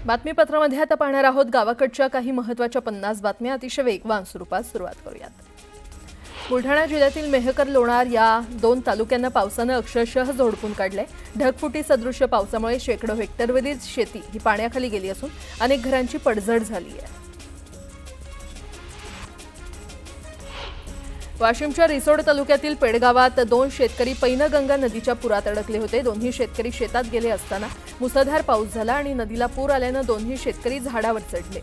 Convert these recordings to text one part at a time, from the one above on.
बातमीपत्रामध्ये आता पाहणार आहोत गावाकडच्या काही महत्त्वाच्या 50 बातम्या अतिशय वेगवान स्वरूपात. सुरुवात करूयात. बुलढाणा जिल्ह्यातील मेहकर लोणार या 2 तालुक्यांना पावसानं अक्षरशः झोडपून काढले. ढगफुटी सदृश्य पावसामुळे शेकडो हेक्टरवरील शेती ही पाण्याखाली गेली असून अनेक घरांची पडझड झाली आहे. वाशिमच्या रिसोड तालुक्यातील पेडगावात 2 शेतकरी पैनगंगा नदीच्या पुरात अडकले होते. दोन्ही शेतकरी शेतात गेले असताना मुसळधार पाऊस झाला आणि नदीला पूर आल्यानं दोन्ही शेतकरी झाडावर चढले.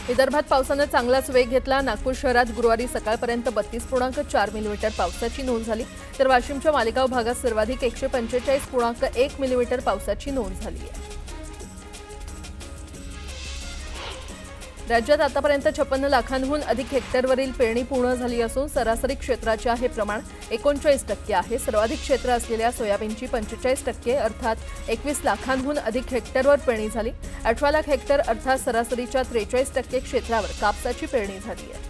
विदर्भात पावसानं चांगलाच वेग घेतला. नागपूर शहरात गुरुवारी सकाळपर्यंत 32.4 मिलीमीटर पावसाची नोंद झाली, तर वाशिमच्या मालेगाव भागात सर्वाधिक 145.1 मिलीमीटर पावसाची नोंद झाली आहे. राज्यात आतापर्यंत 56 लाखांहून अधिक हेक्टरवरील पेरणी पूर्ण झाली असून सरासरी क्षेत्राचे हे प्रमाण 39% आहे. सर्वाधिक क्षेत्र असलेल्या सोयाबीनची 45% अर्थात 21 लाखांहून अधिक हेक्टरवर पेरणी झाली. 18 लाख हेक्टर अर्थात सरासरीच्या 43% क्षेत्रावर कापसाची पेरणी झाली आहे.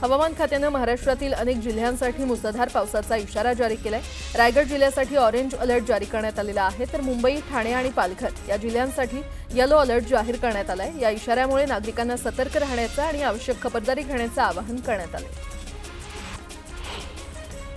हवामान खात्यानं महाराष्ट्रातील अनेक जिल्ह्यांसाठी मुसळधार पावसाचा इशारा जारी केलाय. रायगड जिल्ह्यासाठी ऑरेंज अलर्ट जारी करण्यात आलेला आहे, तर मुंबई, ठाणे आणि पालघर या जिल्ह्यांसाठी येलो अलर्ट जाहीर करण्यात आलाय. या इशाऱ्यामुळे नागरिकांना सतर्क राहण्याचं आणि आवश्यक खबरदारी घेण्याचं आवाहन करण्यात आलंय.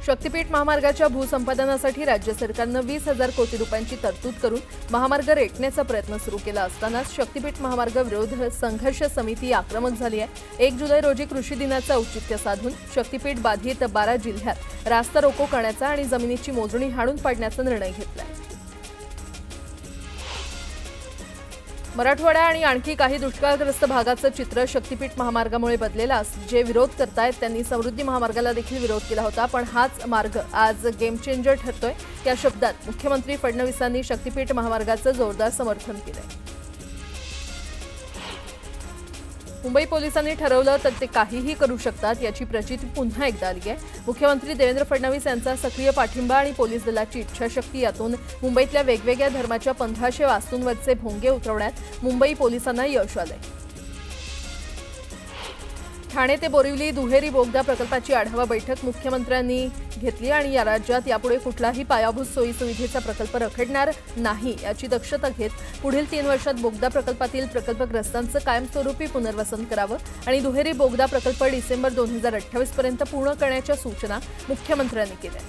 शक्तीपीठ महामार्गाच्या भूसंपादनासाठी राज्य सरकारनं 20,000 कोटी रुपयांची तरतूद करून महामार्ग रेटण्याचा प्रयत्न सुरू केला असतानाच शक्तीपीठ महामार्ग विरोध संघर्ष समिती आक्रमक झाली आहे. 1 जुलै रोजी कृषी दिनाचं औचित्य साधून शक्तीपीठ बाधित 12 जिल्ह्यात रास्ता रोको करण्याचा आणि जमिनीची मोजणी हाणून पाडण्याचा निर्णय घेतलाय. मराठवाडा आणि आणखी काही दुष्काळग्रस्त भागाचं चित्र शक्तीपीठ महामार्गामुळे बदलेलं. जे विरोध करतायत त्यांनी समृद्धी महामार्गाला देखील विरोध केला होता, पण हाच मार्ग आज गेम चेंजर ठरतोय. या शब्दात मुख्यमंत्री फडणवीसांनी शक्तीपीठ महामार्गाचं जोरदार समर्थन केलंय. मुंबई पोलिसांनी ठरवलं तर ते काहीही करू शकतात याची प्रचिती पुन्हा एकदा आली आहे. मुख्यमंत्री देवेंद्र फडणवीस यांचा सक्रिय पाठिंबा आणि पोलीस दलाची इच्छाशक्ती यातून मुंबईतल्या वेगवेगळ्या धर्माच्या 1500 वास्तूंवरचे भोंगे उतरवण्यात मुंबई पोलिसांना यश आलंय. ठाणे ते बोरिवली दुहेरी बोगदा प्रकल्पाची आढावा बैठक मुख्यमंत्र्यांनी घेतली आणि या राज्यात यापुढे कुठलाही पायाभूत सोयीसुविधेचा प्रकल्प रखडणार नाही याची दक्षता घेत पुढील 3 वर्षात बोगदा प्रकल्पातील प्रकल्पग्रस्तांचं कायमस्वरूपी पुनर्वसन करावं आणि दुहेरी बोगदा प्रकल्प डिसेंबर 2028 पर्यंत पूर्ण करण्याच्या सूचना मुख्यमंत्र्यांनी केल्या.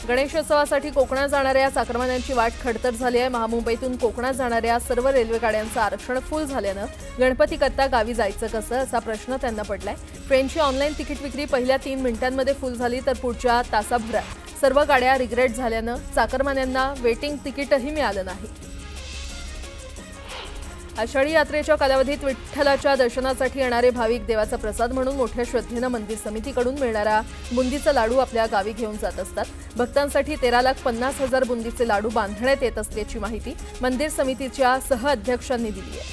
गणेशोत्सवासाठी कोकणात जाणाऱ्या चाकरमान्यांची वाट खडतर झाली आहे. महामुंबईतून कोकणात जाणाऱ्या सर्व रेल्वे गाड्यांचं आरक्षण फुल झाल्यानं गणपतीकरता गावी जायचं कसं असा प्रश्न त्यांना पडलाय. ट्रेनची ऑनलाईन तिकीट विक्री पहिल्या 3 मिनिटांमध्ये फुल झाली, तर पुढच्या तासाभरात सर्व गाड्या रिग्रेट झाल्यानं चाकरमान्यांना वेटिंग तिकीटही मिळालं नाही. आषाढी यात्रेच्या कालावधीत विठ्ठलाच्या दर्शनासाठी येणारे भाविक देवाचा प्रसाद म्हणून मोठ्या श्रद्धेनं मंदिर समितीकडून मिळणारा बुंदीचा लाडू आपल्या गावी घेऊन जात असतात. भक्तांसाठी 13,50,000 बुंदीचे लाडू बांधण्यात येत असल्याची माहिती मंदिर समितीच्या सहअध्यक्षांनी दिली आहे.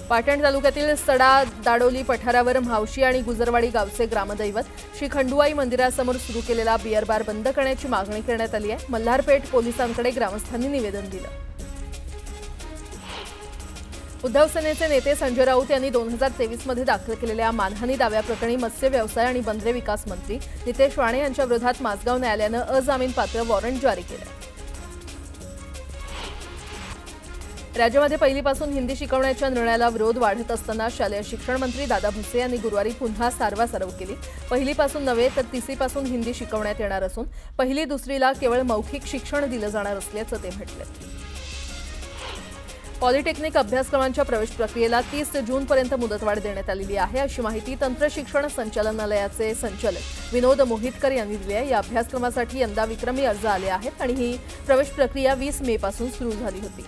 पाटण तालुक्यातील सडा दाडोली पठारावर म्हावशी आणि गुजरवाडी गावचे ग्रामदैवत श्री खंडुआई मंदिरासमोर सुरू केलेला बियर बार बंद करण्याची मागणी करण्यात आली आहे. मल्हारपेठ पोलिसांकडे ग्रामस्थांनी निवेदन दिलं. उद्धव सेनेचे नेते संजय राऊत यांनी 2023 मध्ये दाखल केलेल्या मानहानी दाव्याप्रकरणी मत्स्य व्यवसाय आणि बंदरे विकास मंत्री नितेश राणे यांच्या विरोधात माझगाव न्यायालयानं अजामीनपात्र वॉरंट जारी केलं. राज्यामध्ये पहिलीपासून हिंदी शिकवण्याच्या निर्णयाला विरोध वाढत असताना शालेय शिक्षण मंत्री दादा भुसे यांनी गुरुवारी पुन्हा सारवासारव केली. पहिलीपासून नव्हे तर तिसरीपासून हिंदी शिकवण्यात येणार असून पहिली दुसरीला केवळ मौखिक शिक्षण दिलं जाणार असल्याचं ते म्हटलं. पॉलिटेक्निक अभ्यासक्रमांच्या प्रवेश प्रक्रियेला 30 जूनपर्यंत मुदतवाढ देण्यात आलेली आहे, अशी माहिती तंत्र शिक्षण संचालनालयाचे संचालक विनोद मोहितकर यांनी दिली आहे. या अभ्यासक्रमासाठी यंदा विक्रमी अर्ज आले आहेत आणि ही प्रवेश प्रक्रिया 20 मे पासून सुरू झाली होती.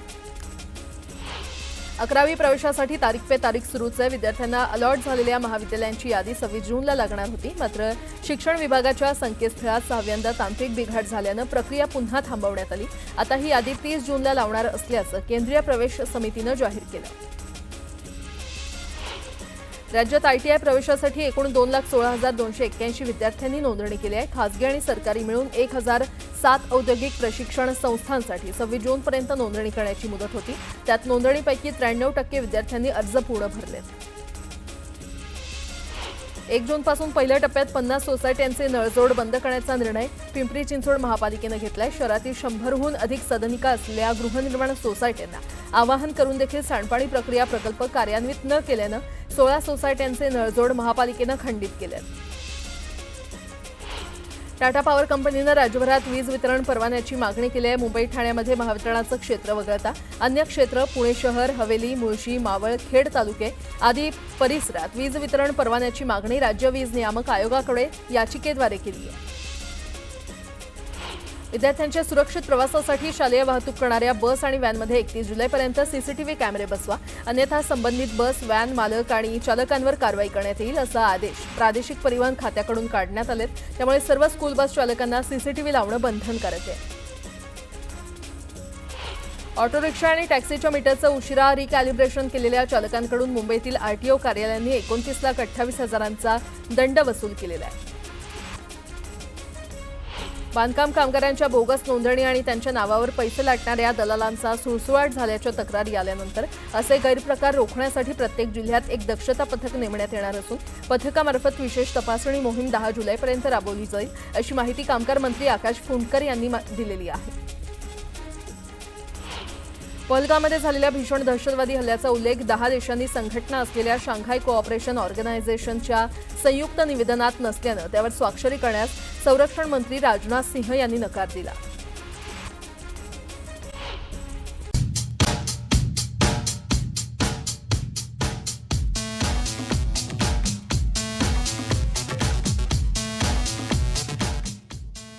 11वी प्रवेशासाठी तारीख पे तारीख सुरूच आहे. विद्यार्थ्यांना अलॉट झालेल्या महाविद्यालयांची यादी 26 जूनला लागणार होती, मात्र शिक्षण विभागाच्या संकेतस्थळात 6व्यांदा तांत्रिक बिघाड झाल्यानं प्रक्रिया पुन्हा थांबवण्यात आली. आता ही यादी 30 जूनला लावणार असल्याचं केंद्रीय प्रवेश समितीनं जाहीर केलं. राज्यात आयटीआय प्रवेशासाठी एकूण 2,16,281 विद्यार्थ्यांनी नोंदणी केली आहे. खासगी आणि सरकारी मिळून 1,007 औद्योगिक प्रशिक्षण संस्थांसाठी 26 जूनपर्यंत नोंदणी करण्याची मुदत होती. त्यात नोंदणीपैकी 93% विद्यार्थ्यांनी अर्ज पूर्ण भरलेत. 1 जूनपासून पहिल्या टप्प्यात 50 सोसायट्यांचे नळजोड बंद करण्याचा निर्णय पिंपरी चिंचवड महापालिकेनं घेतलाय. शहरातील 100हून अधिक सदनिका असलेल्या गृहनिर्माण सोसायट्यांना आवाहन करून देखील सांडपाणी प्रक्रिया प्रकल्प कार्यान्वित न केल्यानं 16 सोसायट्यांचे नळजोड महापालिकेनं खंडित केले. टाटा पॉवर कंपनीनं राज्यभरात वीज वितरण परवान्याची मागणी केली आहे. मुंबई ठाण्यामध्ये महावितरणाचं क्षेत्र वगळता अन्य क्षेत्र पुणे शहर, हवेली, मुळशी, मावळ, खेड तालुके आदी परिसरात वीज वितरण परवान्याची मागणी राज्य वीज नियामक आयोगाकडे याचिकेद्वारे केली आहे. विद्यार्थ्यांच्या सुरक्षित प्रवासासाठी शालेय वाहतूक करणाऱ्या बस आणि व्हॅनमध्ये 31 जुलैपर्यंत सीसीटीव्ही कॅमेरे बसवा, अन्यथा संबंधित बस, व्हॅन मालक आणि चालकांवर कारवाई करण्यात येईल असा आदेश प्रादेशिक परिवहन खात्याकडून काढण्यात आलेत. त्यामुळे सर्व स्कूल बस चालकांना सीसीटीव्ही लावणं बंधनकारक आहे. ऑटो रिक्षा आणि टॅक्सीच्या मीटरचं उशिरा रिकॅलिब्रेशन केलेल्या चालकांकडून मुंबईतील आरटीओ कार्यालयांनी 29,28,000चा दंड वसूल केलेला आहे. बांधकाम कामगारांच्या बोगस नोंदणी आणि त्यांच्या नावावर पैसे लाटणाऱ्या दलालांचा सुळसुळाट झाल्याच्या तक्रारी आल्यानंतर असे गैरप्रकार रोखण्यासाठी प्रत्येक जिल्ह्यात एक दक्षता पथक नेमण्यात येणार असून पथकामार्फत विशेष तपासणी मोहीम 10 जुलैपर्यंत राबवली जाईल अशी माहिती कामगार मंत्री आकाश फुंडकर यांनी दिलेली आहे. पहलगाममध्ये झालेल्या भीषण दहशतवादी हल्ल्याचा उल्लेख 10 देशांनी संघटना असलेल्या शांघाय कोऑपरेशन ऑर्गनायझेशनच्या संयुक्त निवेदनात नसल्यानं त्यावर स्वाक्षरी करण्यास संरक्षण मंत्री राजनाथ सिंह यांनी नकार दिला.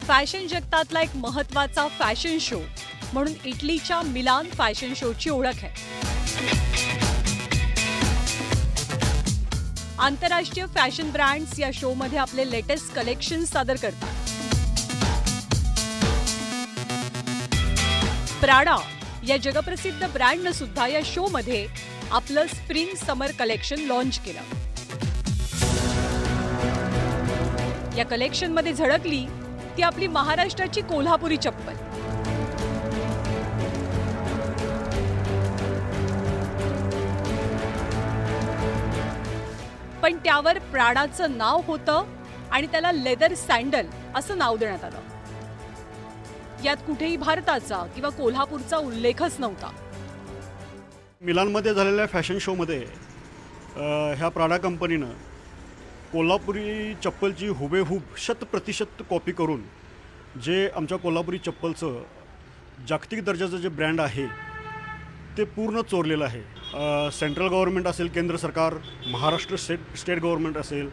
फॅशन जगतातला एक महत्त्वाचा फॅशन शो म्हणून इटलीच्या मिलान फॅशन शोची ओळख आहे. आंतरराष्ट्रीय फॅशन ब्रँड्स या शो मध्ये आपले लेटेस्ट कलेक्शन सादर करतात. प्राडा या जगप्रसिद्ध ब्रँडनं सुद्धा या शो मध्ये आपलं स्प्रिंग समर कलेक्शन लॉन्च केलं. या कलेक्शन मध्ये झळकली ती आपली महाराष्ट्राची कोल्हापुरी चप्पल. पण त्यावर प्राडाचं नाव होतं आणि त्याला लेदर सँडल असं नाव देण्यात आलं. यात कुठेही भारताचा किंवा कोल्हापूरचा उल्लेखच नव्हता. मिलानमध्ये झालेल्या फॅशन शोमध्ये ह्या प्राडा कंपनीनं कोल्हापुरी चप्पलची हुबेहूब 100% कॉपी करून जे आमच्या कोल्हापुरी चप्पलचं जागतिक दर्जाचं जे ब्रँड आहे ते पूर्ण चोरलेलं आहे. सेंट्रल गव्हर्नमेंट असेल, केंद्र सरकार, महाराष्ट्र स्टेट गव्हर्नमेंट असेल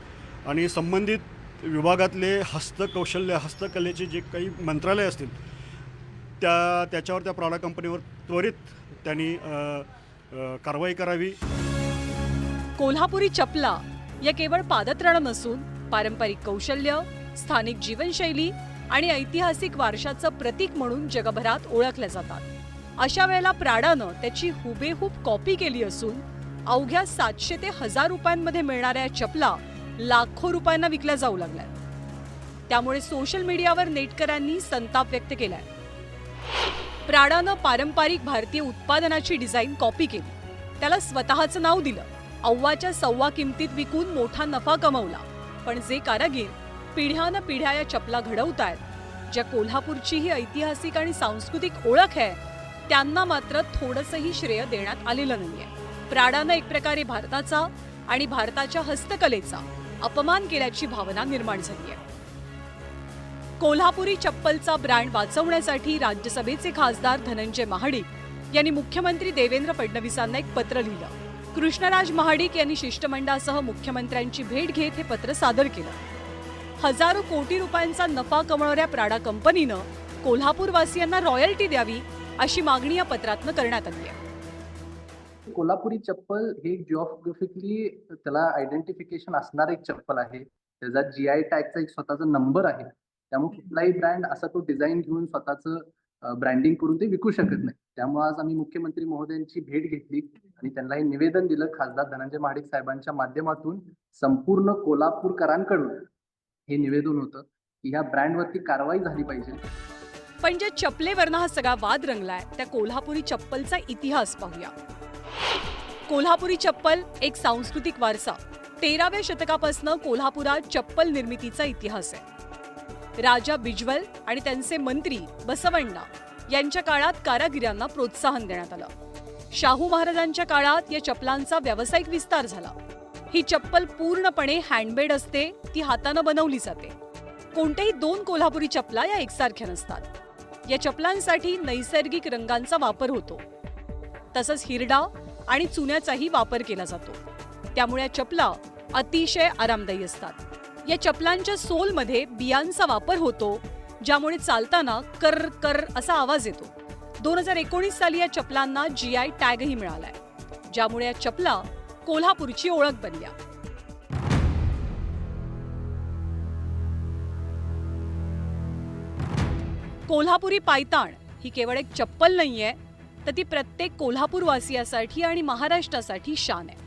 आणि संबंधित विभागातले हस्तकलेचे जे काही मंत्रालय असतील त्याच्यावर त्या प्राडा कंपनीवर त्वरित त्यांनी कारवाई करावी. कोल्हापुरी चपला या केवळ पादत्राणं नसून पारंपरिक कौशल्य, स्थानिक जीवनशैली आणि ऐतिहासिक वारशाचं प्रतीक म्हणून जगभरात ओळखल्या जातात. अशा वेळेला प्राडानं त्याची हुबेहूब कॉपी केली असून अवघ्या 700 ते 1000 रुपयांमध्ये मिळणाऱ्या चपला लाखो रुपयांना विकल्या जाऊ लागल्या. त्यामुळे सोशल मीडियावर नेटकऱ्यांनी संताप व्यक्त केलाय. प्राडानं पारंपरिक भारतीय उत्पादनाची डिझाईन कॉपी केली, त्याला स्वतःचं नाव दिलं, अव्वाच्या सव्वा किमतीत विकून मोठा नफा कमवला. पण जे कारागीर पिढ्यानपिढ्या या चपला घडवतायत, ज्या कोल्हापूरची ही ऐतिहासिक आणि सांस्कृतिक ओळख आहे, त्यांना मात्र थोडंसंही श्रेय देण्यात आलेलं नाहीये. प्राडानं एक प्रकारे भारताचा आणि भारताच्या हस्तकलेचा अपमान केल्याची भावना निर्माण झाली आहे. कोल्हापुरी चप्पलचा ब्रँड वाचवण्यासाठी राज्यसभेचे खासदार धनंजय महाडिक यांनी मुख्यमंत्री देवेंद्र फडणवीसांना एक पत्र लिहिलं. कृष्णराज महाडिक यांनी शिष्टमंडळासह मुख्यमंत्र्यांची भेट घेत हे पत्र सादर केलं. हजारो कोटी रुपयांचा नफा कमवणाऱ्या प्राडा कंपनीनं कोल्हापूरवासियांना रॉयल्टी द्यावी अशी मागणी या पत्रातनं करण्यात आली आहे. कोल्हापुरी चप्पल हे जिओग्राफिकली त्याला आयडेंटिफिकेशन असणार एक चप्पल आहे. त्याचा GI टॅगचा एक स्वतःचा नंबर आहे. त्यामुळे कुठलाही ब्रँड असा तो डिझाईन घेऊन स्वतःचं ब्रँडिंग करून ते विकू शकत नाही. त्यामुळे आज आम्ही मुख्यमंत्री महोदयांची भेट घेतली आणि त्यांना हे निवेदन दिलं. खासदार धनंजय महाडिक साहेबांच्या माध्यमातून संपूर्ण कोल्हापूरकरांकडून हे निवेदन होतं की ह्या ब्रँडवरती कारवाई झाली पाहिजे. पण ज्या चपलेवरनं हा सगळा वाद रंगलाय त्या कोल्हापुरी चप्पलचा इतिहास पाहूया. कोल्हापुरी चप्पल एक सांस्कृतिक वारसा, 13व्या शतकापासून कोल्हापुरात चप्पल निर्मितीचा इतिहास आहे. राजा बिजवल आणि त्यांचे मंत्री बसवण्णा यांच्या काळात कारागिरांना प्रोत्साहन देण्यात आलं. शाहू महाराजांच्या काळात या चप्पलांचा व्यावसायिक विस्तार झाला. ही चप्पल पूर्णपणे हँडमेड असते, ती हातानं बनवली जाते. कोणत्याही 2 कोल्हापुरी चपला या एकसारख्या नसतात. या चपलांसाठी नैसर्गिक रंगांचा वापर होतो. तसंच हिरडा आणि चुन्याचाही वापर केला जातो. त्यामुळे या चपला अतिशय आरामदायी असतात. या चपलांच्या सोलमध्ये बियांचा वापर होतो, ज्यामुळे चालताना कर कर असा आवाज येतो. 2019 साली या चपलांना GI टॅगही मिळालाय, ज्यामुळे या चपला कोल्हापूरची ओळख बनल्या. कोल्हापुरी पायताण ही केवळ एक चप्पल नाहीये, तर ती प्रत्येक कोल्हापूरवासियासाठी आणि महाराष्ट्रासाठी शान आहे.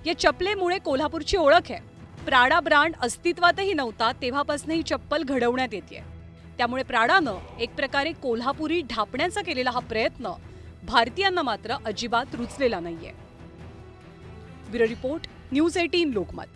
या चपलेमुळे कोल्हापूरची ओळख आहे. प्राडा ब्रँड अस्तित्वातही नव्हता तेव्हापासून ही चप्पल घडवण्यात येते. त्यामुळे प्राडानं एक प्रकारे कोल्हापुरी ढापण्याचा केलेला हा प्रयत्न भारतीयांना मात्र अजिबात रुचलेला नाहीये. Bureau report, news 18 Lokmat.